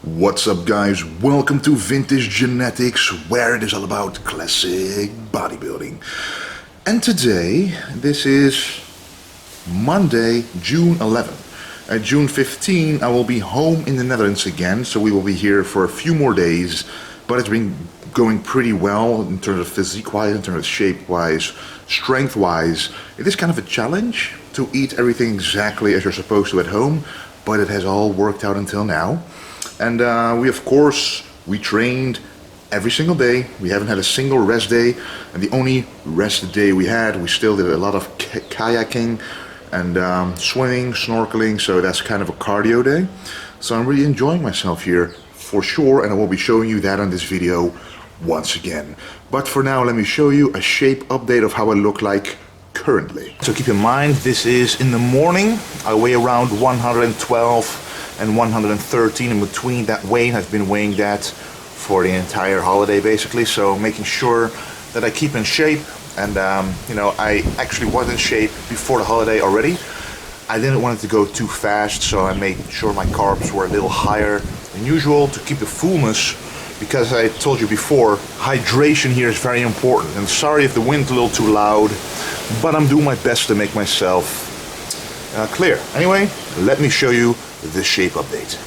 What's up, guys? Welcome to Vintage Genetics, where it is all about classic bodybuilding. And today, this is Monday, June 11th. At June 15, I will be home in the Netherlands again, so we will be here for a few more days. But it's been going pretty well in terms of physique-wise, in terms of shape-wise, strength-wise. It is kind of a challenge to eat everything exactly as you're supposed to at home, but it has all worked out until now. And we trained every single day. We haven't had a single rest day. And the only rest day we had, we still did a lot of kayaking and swimming, snorkeling. So that's kind of a cardio day. So I'm really enjoying myself here for sure. And I will be showing you that on this video once again. But for now, let me show you a shape update of how I look like currently. So keep in mind, this is in the morning. I weigh around 112 and 113 in between that weight. I've been weighing that for the entire holiday basically, so making sure that I keep in shape. And I actually was in shape before the holiday already. I didn't want it to go too fast, so I made sure my carbs were a little higher than usual to keep the fullness, because I told you before, hydration here is very important. And sorry if the wind's a little too loud, but I'm doing my best to make myself clear. Anyway, let me show you the shape update.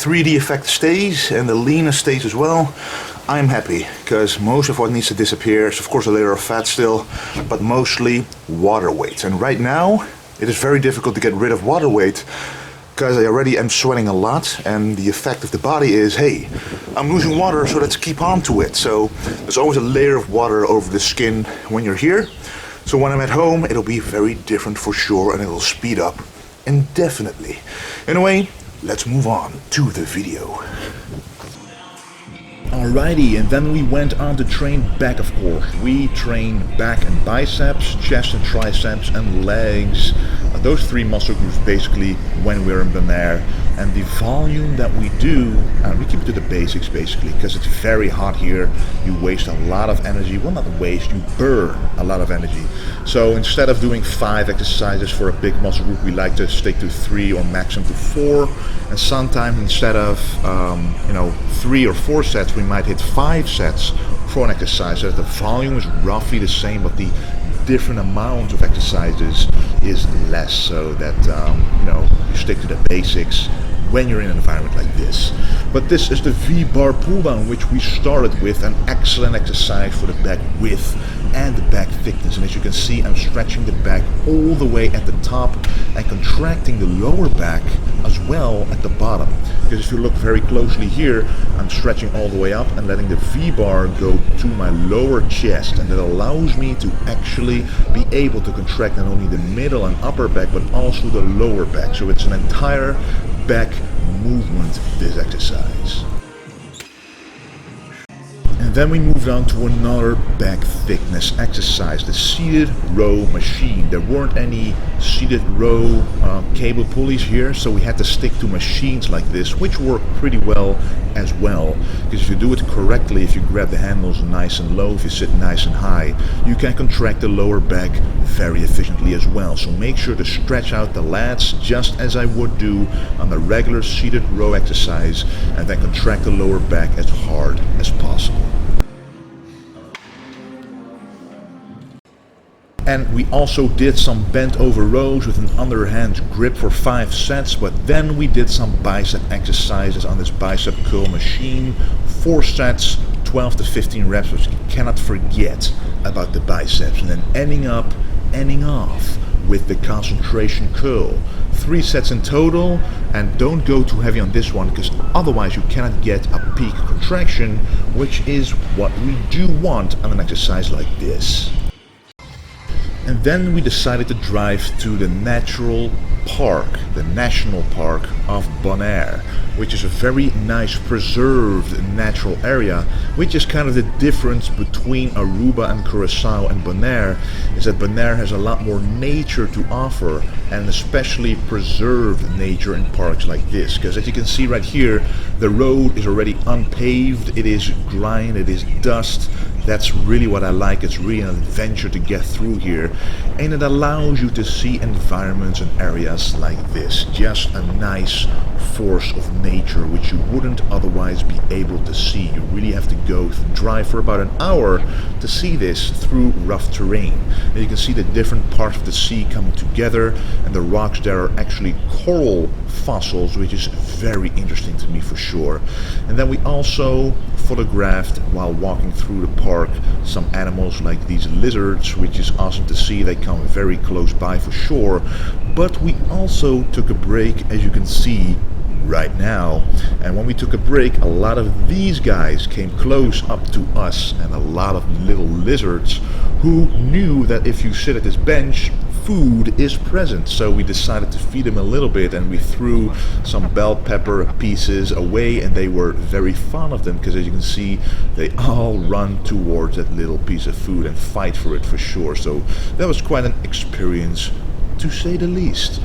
The effect stays and the leanness stays as well. I'm happy because most of what needs to disappear is of course a layer of fat still, but mostly water weight. And right now it is very difficult to get rid of water weight because I already am sweating a lot, and the effect of the body is, hey, I'm losing water, so let's keep on to it. So there's always a layer of water over the skin when you're here. So when I'm at home, it'll be very different for sure, and it'll speed up indefinitely. Anyway, let's move on to the video. Alrighty, and then we went on to train back, of course. We trained back and biceps, chest and triceps, and legs. Those three muscle groups basically when we're in Bonaire. And the volume that we do, we keep it to the basics basically, because it's very hot here. You waste a lot of energy. Well, not waste, you burn a lot of energy. So instead of doing 5 exercises for a big muscle group, we like to stick to 3 or maximum to 4. And sometimes instead of 3 or 4 sets, we might hit 5 sets for an exercise. So the volume is roughly the same, but the different amount of exercises is less, so that you stick to the basics when you're in an environment like this. But this is the V-bar pull-down, which we started with, an excellent exercise for the back width and the back thickness. And as you can see, I'm stretching the back all the way at the top and contracting the lower back as well at the bottom. Because if you look very closely here, I'm stretching all the way up and letting the V-bar go to my lower chest, and that allows me to actually be able to contract not only the middle and upper back, but also the lower back. So it's an entire back movement, this exercise. And then we moved on to another back thickness exercise, the seated row machine. There weren't any seated row cable pulleys here, so we had to stick to machines like this, which work pretty well as well. Because if you do it correctly, if you grab the handles nice and low, if you sit nice and high, you can contract the lower back very efficiently as well. So make sure to stretch out the lats just as I would do on the regular seated row exercise, and then contract the lower back as hard as possible. And we also did some bent over rows with an underhand grip for 5 sets, but then we did some bicep exercises on this bicep curl machine. 4 sets, 12 to 15 reps, which you cannot forget about the biceps. And then ending off with the concentration curl. 3 sets in total, and don't go too heavy on this one, because otherwise you cannot get a peak contraction, which is what we do want on an exercise like this. And then we decided to drive to the natural park, the national park of Bonaire, which is a very nice preserved natural area, which is kind of the difference between Aruba and Curacao and Bonaire, is that Bonaire has a lot more nature to offer, and especially preserved nature in parks like this, because as you can see right here, the road is already unpaved, it is grime, it is dust. That's really what I like. It's really an adventure to get through here, and it allows you to see environments and areas like this. Just a nice force of nature which you wouldn't otherwise be able to see. You really have to drive for about an hour to see this through rough terrain. And you can see the different parts of the sea coming together, and the rocks there are actually coral fossils, which is very interesting to me for sure. And then we also photographed, while walking through the park, some animals like these lizards, which is awesome to see. They come very close by for sure. But we also took a break, as you can see right now, and when we took a break, a lot of these guys came close up to us, and a lot of little lizards who knew that if you sit at this bench, food is present. So we decided to feed them a little bit, and we threw some bell pepper pieces away, and they were very fond of them, because as you can see, they all run towards that little piece of food and fight for it for sure. So that was quite an experience, to say the least.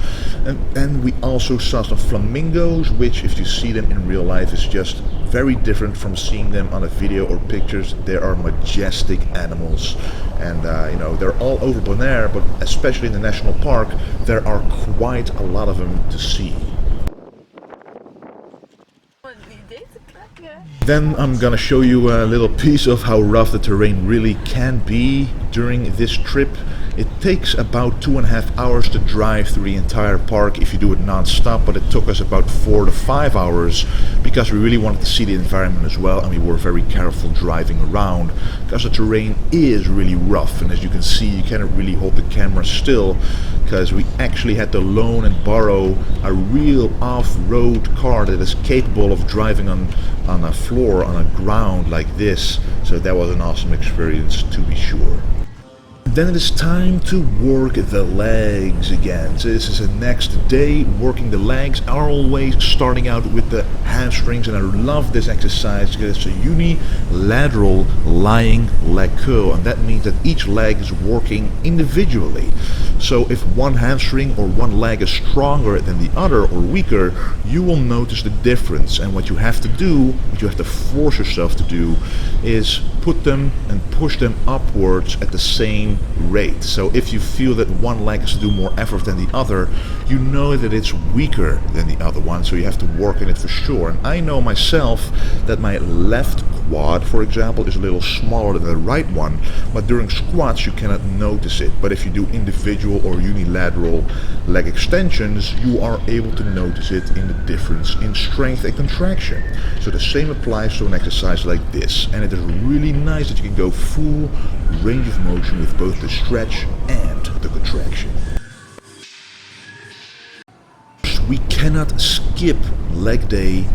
And we also saw some flamingos, which if you see them in real life is just very different from seeing them on a video or pictures. They are majestic animals, and you know, they're all over Bonaire, but especially in the national park there are quite a lot of them to see. Then I'm gonna show you a little piece of how rough the terrain really can be during this trip. It takes about 2.5 hours to drive through the entire park if you do it non-stop, but it took us about 4 to 5 hours because we really wanted to see the environment as well, and we were very careful driving around because the terrain is really rough, and as you can see, you cannot really hold the camera still because we actually had to loan and borrow a real off-road car that is capable of driving on a floor, on a ground like this. So that was an awesome experience, to be sure. Then it is time to work the legs again. So this is the next day. Working the legs, always starting out with the hamstrings, and I love this exercise because it's a unilateral lying leg curl, and that means that each leg is working individually. So if one hamstring or one leg is stronger than the other or weaker, you will notice the difference. And what you have to do, what you have to force yourself to do, is put them and push them upwards at the same rate. So if you feel that one leg has to do more effort than the other, you know that it's weaker than the other one, so you have to work in it for sure. And I know myself that my left quad, for example, is a little smaller than the right one, but during squats you cannot notice it. But if you do individual or unilateral leg extensions, you are able to notice it in the difference in strength and contraction. So the same applies to an exercise like this, and it is really nice that you can go full range of motion with both the stretch and the contraction. We cannot skip leg day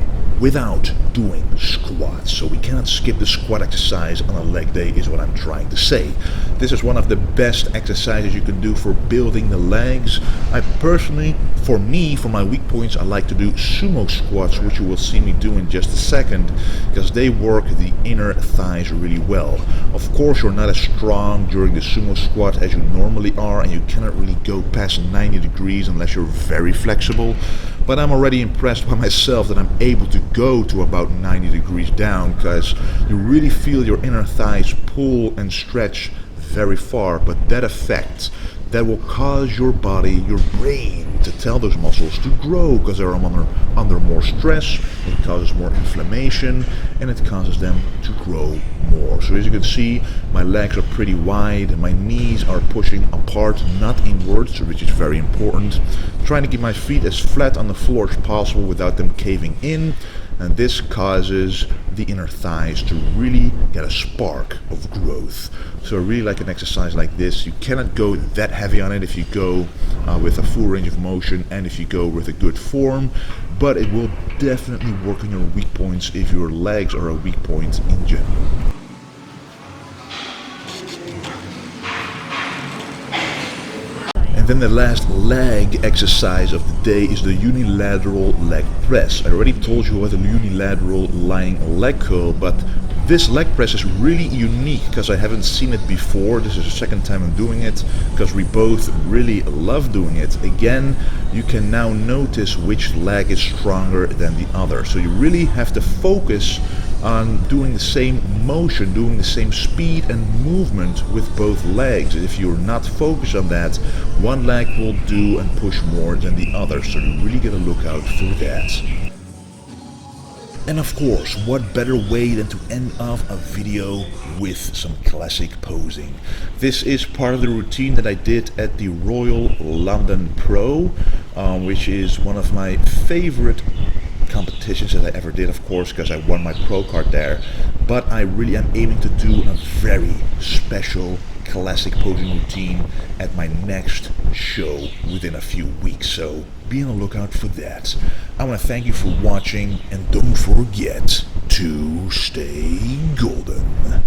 without doing squats. So we cannot skip the squat exercise on a leg day, is what I'm trying to say. This is one of the best exercises you can do for building the legs. I personally, for my weak points, I like to do sumo squats, which you will see me do in just a second, because they work the inner thighs really well. Of course, you're not as strong during the sumo squat as you normally are, and you cannot really go past 90 degrees unless you're very flexible. But I'm already impressed by myself that I'm able to go to about 90 degrees down, because you really feel your inner thighs pull and stretch very far. But that effect, that will cause your body, your brain, to tell those muscles to grow, because they're under more stress. It causes more inflammation, and it causes them to grow more. So as you can see, my legs are pretty wide, my knees are pushing apart, not inwards, which is very important. Trying to keep my feet as flat on the floor as possible without them caving in, and this causes the inner thighs to really get a spark of growth. So I really like an exercise like this. You cannot go that heavy on it if you go with a full range of motion and if you go with a good form, but it will definitely work on your weak points if your legs are a weak point in general. Then the last leg exercise of the day is the unilateral leg press. I already told you about the unilateral lying leg curl, but this leg press is really unique because I haven't seen it before. This is the second time I'm doing it because we both really love doing it. Again, you can now notice which leg is stronger than the other. So you really have to focus on doing the same motion, doing the same speed and movement with both legs. If you're not focused on that, one leg will do and push more than the other. So you really gotta look out for that. And of course, what better way than to end off a video with some classic posing. This is part of the routine that I did at the Royal London Pro, which is one of my favorite competitions that I ever did, of course, because I won my pro card there. But I really am aiming to do a very special classic posing routine at my next show within a few weeks, so be on the lookout for that. I want to thank you for watching, and don't forget to stay golden.